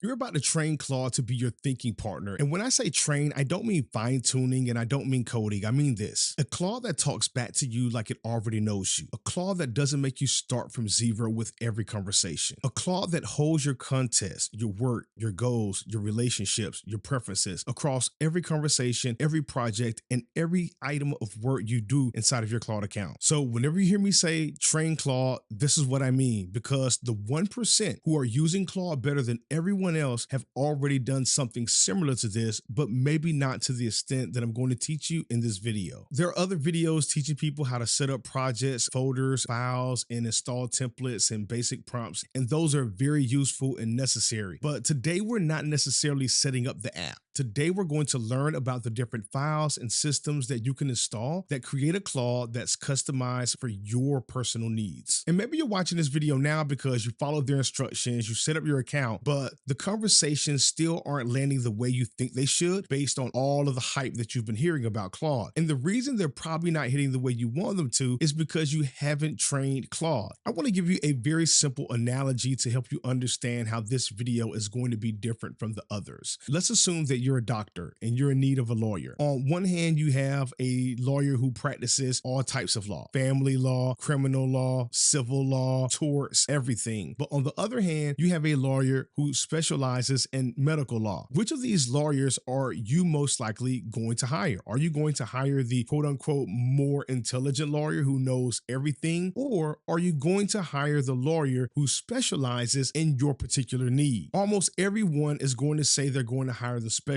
You're about to train Claude to be your thinking partner. And when I say train, I don't mean fine tuning and I don't mean coding. I mean this: a Claude that talks back to you like it already knows you, a Claude that doesn't make you start from zero with every conversation, a Claude that holds your context, your work, your goals, your relationships, your preferences across every conversation, every project, and every item of work you do inside of your Claude account. So whenever you hear me say train Claude, this is what I mean, because the 1% who are using Claude better than everyone else have already done something similar to this, but maybe not to the extent that I'm going to teach you in this video. There are other videos teaching people how to set up projects, folders, files, and install templates and basic prompts, and those are very useful and necessary. But today we're not necessarily setting up the app. Today, we're going to learn about the different files and systems that you can install that create a Claude that's customized for your personal needs. And maybe you're watching this video now because you followed their instructions, you set up your account, but the conversations still aren't landing the way you think they should based on all of the hype that you've been hearing about Claude. And the reason they're probably not hitting the way you want them to is because you haven't trained Claude. I want to give you a very simple analogy to help you understand how this video is going to be different from the others. Let's assume that you're a doctor and you're in need of a lawyer. On one hand, you have a lawyer who practices all types of law: family law, criminal law, civil law, torts, everything. But on the other hand, you have a lawyer who specializes in medical law. Which of these lawyers are you most likely going to hire? Are you going to hire the quote unquote more intelligent lawyer who knows everything? Or are you going to hire the lawyer who specializes in your particular need? Almost everyone is going to say they're going to hire the specialist.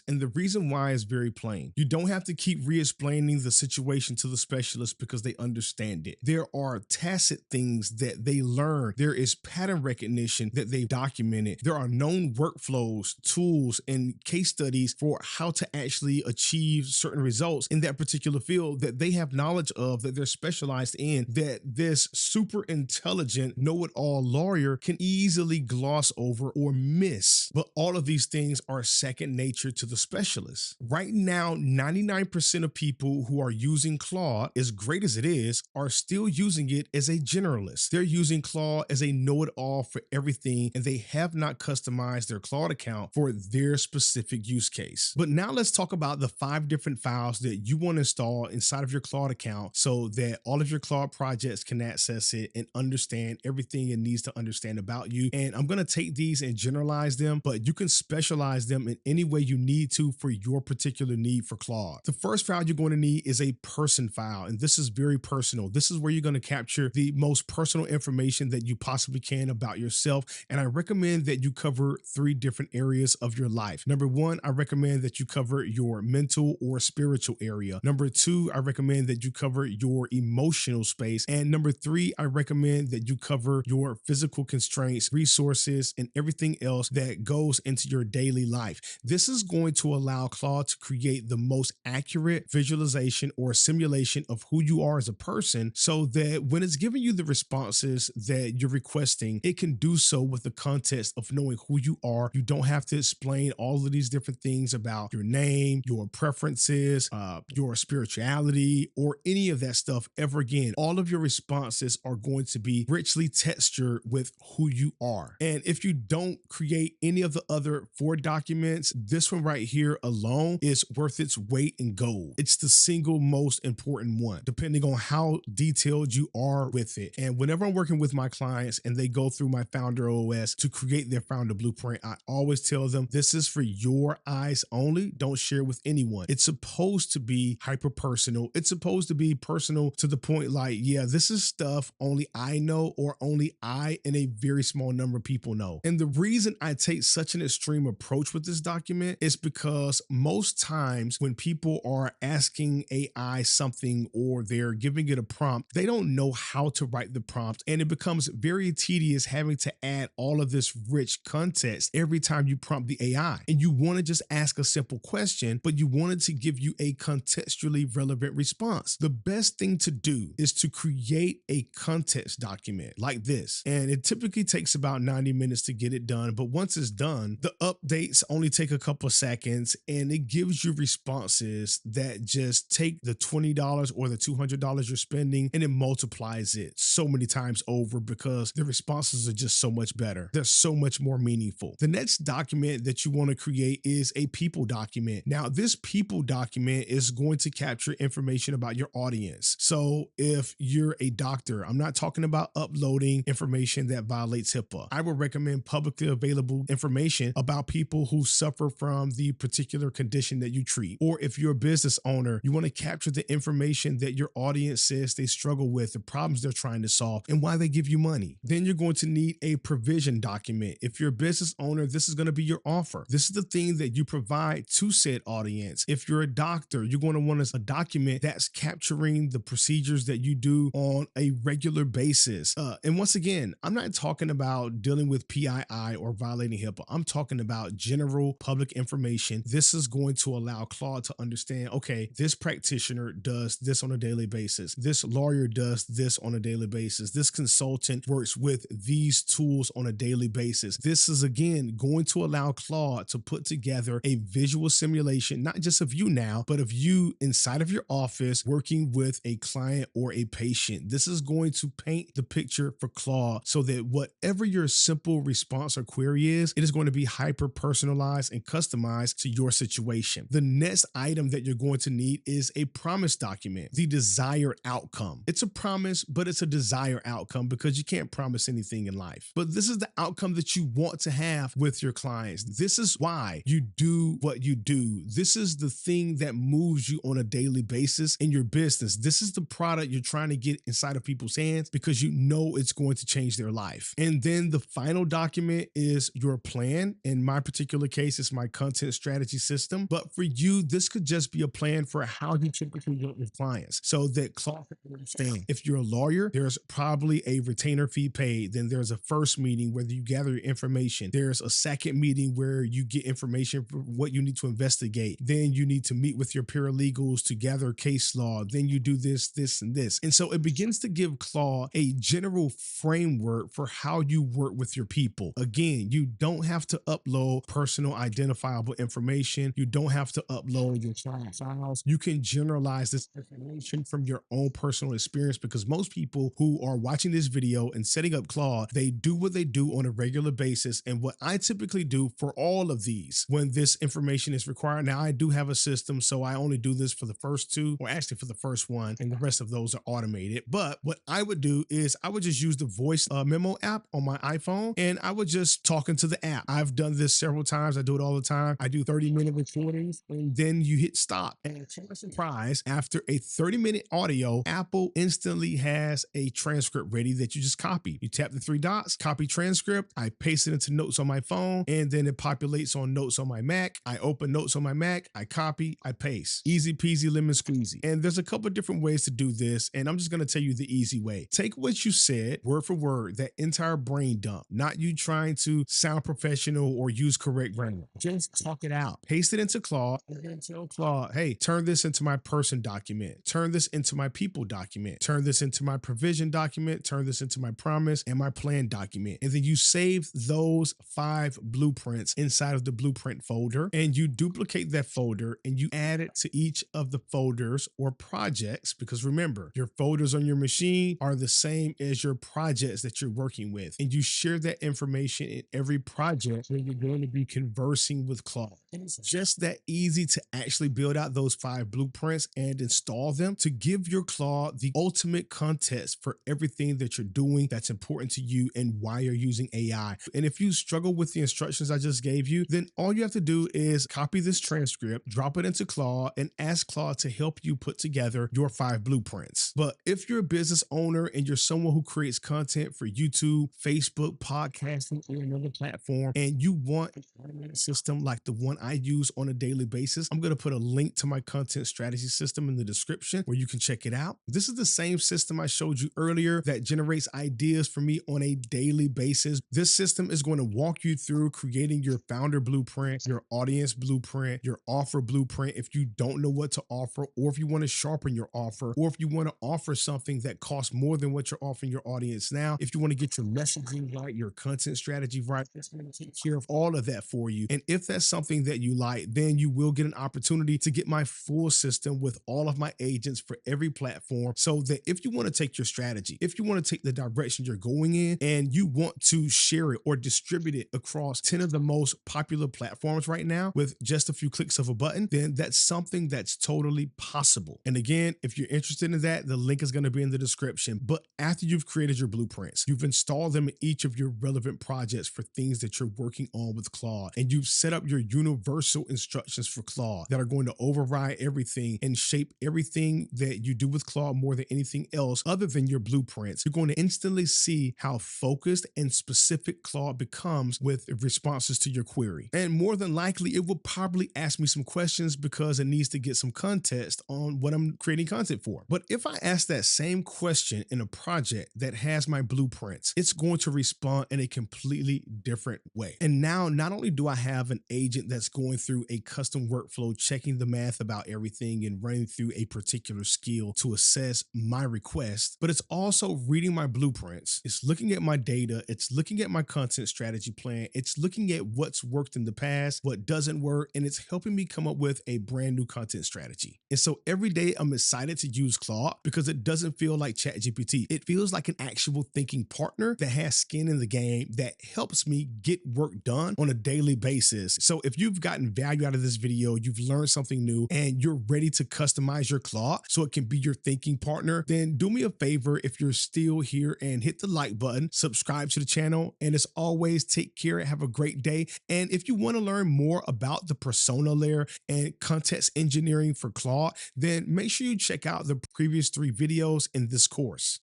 And the reason why is very plain. You don't have to keep re-explaining the situation to the specialist because they understand it. There are tacit things that they learn. There is pattern recognition that they've documented. There are known workflows, tools, and case studies for how to actually achieve certain results in that particular field that they have knowledge of, that they're specialized in, that this super intelligent know-it-all lawyer can easily gloss over or miss. But all of these things are second nature to the specialist. Right now, 99% of people who are using Claude, as great as it is, are still using it as a generalist. They're using Claude as a know-it-all for everything, and they have not customized their Claude account for their specific use case. But now let's talk about the 5 different files that you want to install inside of your Claude account so that all of your Claude projects can access it and understand everything it needs to understand about you. And I'm going to take these and generalize them, but you can specialize them in any way you need to for your particular need for Claude. The first file you're going to need is a person file, and this is very personal. This is where you're going to capture the most personal information that you possibly can about yourself, and I recommend that you cover 3 different areas of your life. Number 1, I recommend that you cover your mental or spiritual area. Number 2, I recommend that you cover your emotional space. And number 3, I recommend that you cover your physical constraints, resources, and everything else that goes into your daily life. This is going to allow Claude to create the most accurate visualization or simulation of who you are as a person, so that when it's giving you the responses that you're requesting, it can do so with the context of knowing who you are. You don't have to explain all of these different things about your name, your preferences, your spirituality, or any of that stuff ever again. All of your responses are going to be richly textured with who you are. And if you don't create any of the other 4 documents, this one right here alone is worth its weight in gold. It's the single most important one, depending on how detailed you are with it. And whenever I'm working with my clients and they go through my Founder OS to create their founder blueprint, I always tell them this is for your eyes only. Don't share with anyone. It's supposed to be hyper personal. It's supposed to be personal to the point like, yeah, this is stuff only I know, or only I and a very small number of people know. And the reason I take such an extreme approach with this document is because most times when people are asking AI something or they're giving it a prompt, they don't know how to write the prompt, and it becomes very tedious having to add all of this rich context every time you prompt the AI. And you want to just ask a simple question, but you want it to give you a contextually relevant response. The best thing to do is to create a context document like this. And it typically takes about 90 minutes to get it done. But once it's done, the updates only take a couple couple seconds, and it gives you responses that just take the $20 or the $200 you're spending and it multiplies it so many times over because the responses are just so much better. They're so much more meaningful. The next document that you want to create is a people document. Now, this people document is going to capture information about your audience. So if you're a doctor, I'm not talking about uploading information that violates HIPAA. I would recommend publicly available information about people who suffer from the particular condition that you treat. Or if you're a business owner, you want to capture the information that your audience says they struggle with, the problems they're trying to solve, and why they give you money. Then you're going to need a provision document. If you're a business owner, this is going to be your offer. This is the thing that you provide to said audience. If you're a doctor, you're going to want a document that's capturing the procedures that you do on a regular basis. And once again, I'm not talking about dealing with PII or violating HIPAA. I'm talking about general public information. This is going to allow Claude to understand, okay, this practitioner does this on a daily basis. This lawyer does this on a daily basis. This consultant works with these tools on a daily basis. This is, again, going to allow Claude to put together a visual simulation, not just of you now, but of you inside of your office working with a client or a patient. This is going to paint the picture for Claude so that whatever your simple response or query is, it is going to be hyper personalized and customized to your situation. The next item that you're going to need is a promise document, the desired outcome. It's a promise, but it's a desired outcome because you can't promise anything in life. But this is the outcome that you want to have with your clients. This is why you do what you do. This is the thing that moves you on a daily basis in your business. This is the product you're trying to get inside of people's hands because you know it's going to change their life. And then the final document is your plan. In my particular case, it's my content strategy system. But for you, this could just be a plan for how you typically work with clients so that Claude can understand. If you're a lawyer, there's probably a retainer fee paid. Then there's a first meeting where you gather your information. There's a second meeting where you get information for what you need to investigate. Then you need to meet with your paralegals to gather case law. Then you do this, this, and this. And so it begins to give Claude a general framework for how you work with your people. Again, you don't have to upload personal identifiable information. You don't have to upload your client files. You can generalize this information from your own personal experience because most people who are watching this video and setting up Claude, they do what they do on a regular basis. And what I typically do for all of these, when this information is required, now I do have a system, so I only do this for the first two, or actually for the first one, and the rest of those are automated. But what I would do is I would just use the voice-memo app on my iPhone, and I would just talk into the app. I've done this several times. I do it all the time. I do 30-minute recordings, and then you hit stop. And to my surprise, after a 30-minute audio, Apple instantly has a transcript ready that you just copy. You tap the three dots, copy transcript. I paste it into notes on my phone, and then it populates on notes on my Mac. I open notes on my Mac, I copy, I paste. Easy peasy lemon squeezy. And there's a couple of different ways to do this, and I'm just going to tell you the easy way. Take what you said, word for word, that entire brain dump, not you trying to sound professional or use correct grammar. Just talk it out. Paste it into Claude, and then tell Claude, hey, turn this into my person document. Turn this into my people document. Turn this into my provision document. Turn this into my promise and my plan document. And then you save those 5 blueprints inside of the blueprint folder, and you duplicate that folder and you add it to each of the folders or projects, because remember, your folders on your machine are the same as your projects that you're working with. And you share that information in every project where you're going to be conversing with Claude. And it's just that easy to actually build out those 5 blueprints and install them to give your Claude the ultimate context for everything that you're doing that's important to you and why you're using AI. And if you struggle with the instructions I just gave you, then all you have to do is copy this transcript, drop it into Claude, and ask Claude to help you put together your 5 blueprints. But if you're a business owner and you're someone who creates content for YouTube, Facebook, podcasting, or another platform, and you want an automated system like the one I use on a daily basis, I'm going to put a link to my content strategy system in the description where you can check it out. This is the same system I showed you earlier that generates ideas for me on a daily basis. This system is going to walk you through creating your founder blueprint, your audience blueprint, your offer blueprint if you don't know what to offer, or if you want to sharpen your offer, or if you want to offer something that costs more than what you're offering your audience now. If you want to get your messaging right, your content strategy right, it's going to take care of all of that for you. And if if that's something that you like, then you will get an opportunity to get my full system with all of my agents for every platform, so that if you want to take your strategy, if you want to take the direction you're going in and you want to share it or distribute it across 10 of the most popular platforms right now with just a few clicks of a button, then that's something that's totally possible. And again, if you're interested in that, the link is going to be in the description. But after you've created your blueprints, you've installed them in each of your relevant projects for things that you're working on with Claude, and you've set up your universal instructions for Claude that are going to override everything and shape everything that you do with Claude more than anything else other than your blueprints, you're going to instantly see how focused and specific Claude becomes with responses to your query. And more than likely, it will probably ask me some questions because it needs to get some context on what I'm creating content for. But if I ask that same question in a project that has my blueprints, it's going to respond in a completely different way. And now, not only do I have an agent that's going through a custom workflow, checking the math about everything and running through a particular skill to assess my request, but it's also reading my blueprints. It's looking at my data. It's looking at my content strategy plan. It's looking at what's worked in the past, what doesn't work, and it's helping me come up with a brand new content strategy. And so every day I'm excited to use Claude because it doesn't feel like ChatGPT. It feels like an actual thinking partner that has skin in the game that helps me get work done on a daily basis. So if you've gotten value out of this video, you've learned something new, and you're ready to customize your Claude so it can be your thinking partner, then do me a favor if you're still here and hit the like button, subscribe to the channel, and as always, take care, have a great day. And if you want to learn more about the persona layer and context engineering for Claude, then make sure you check out the previous 3 videos in this course.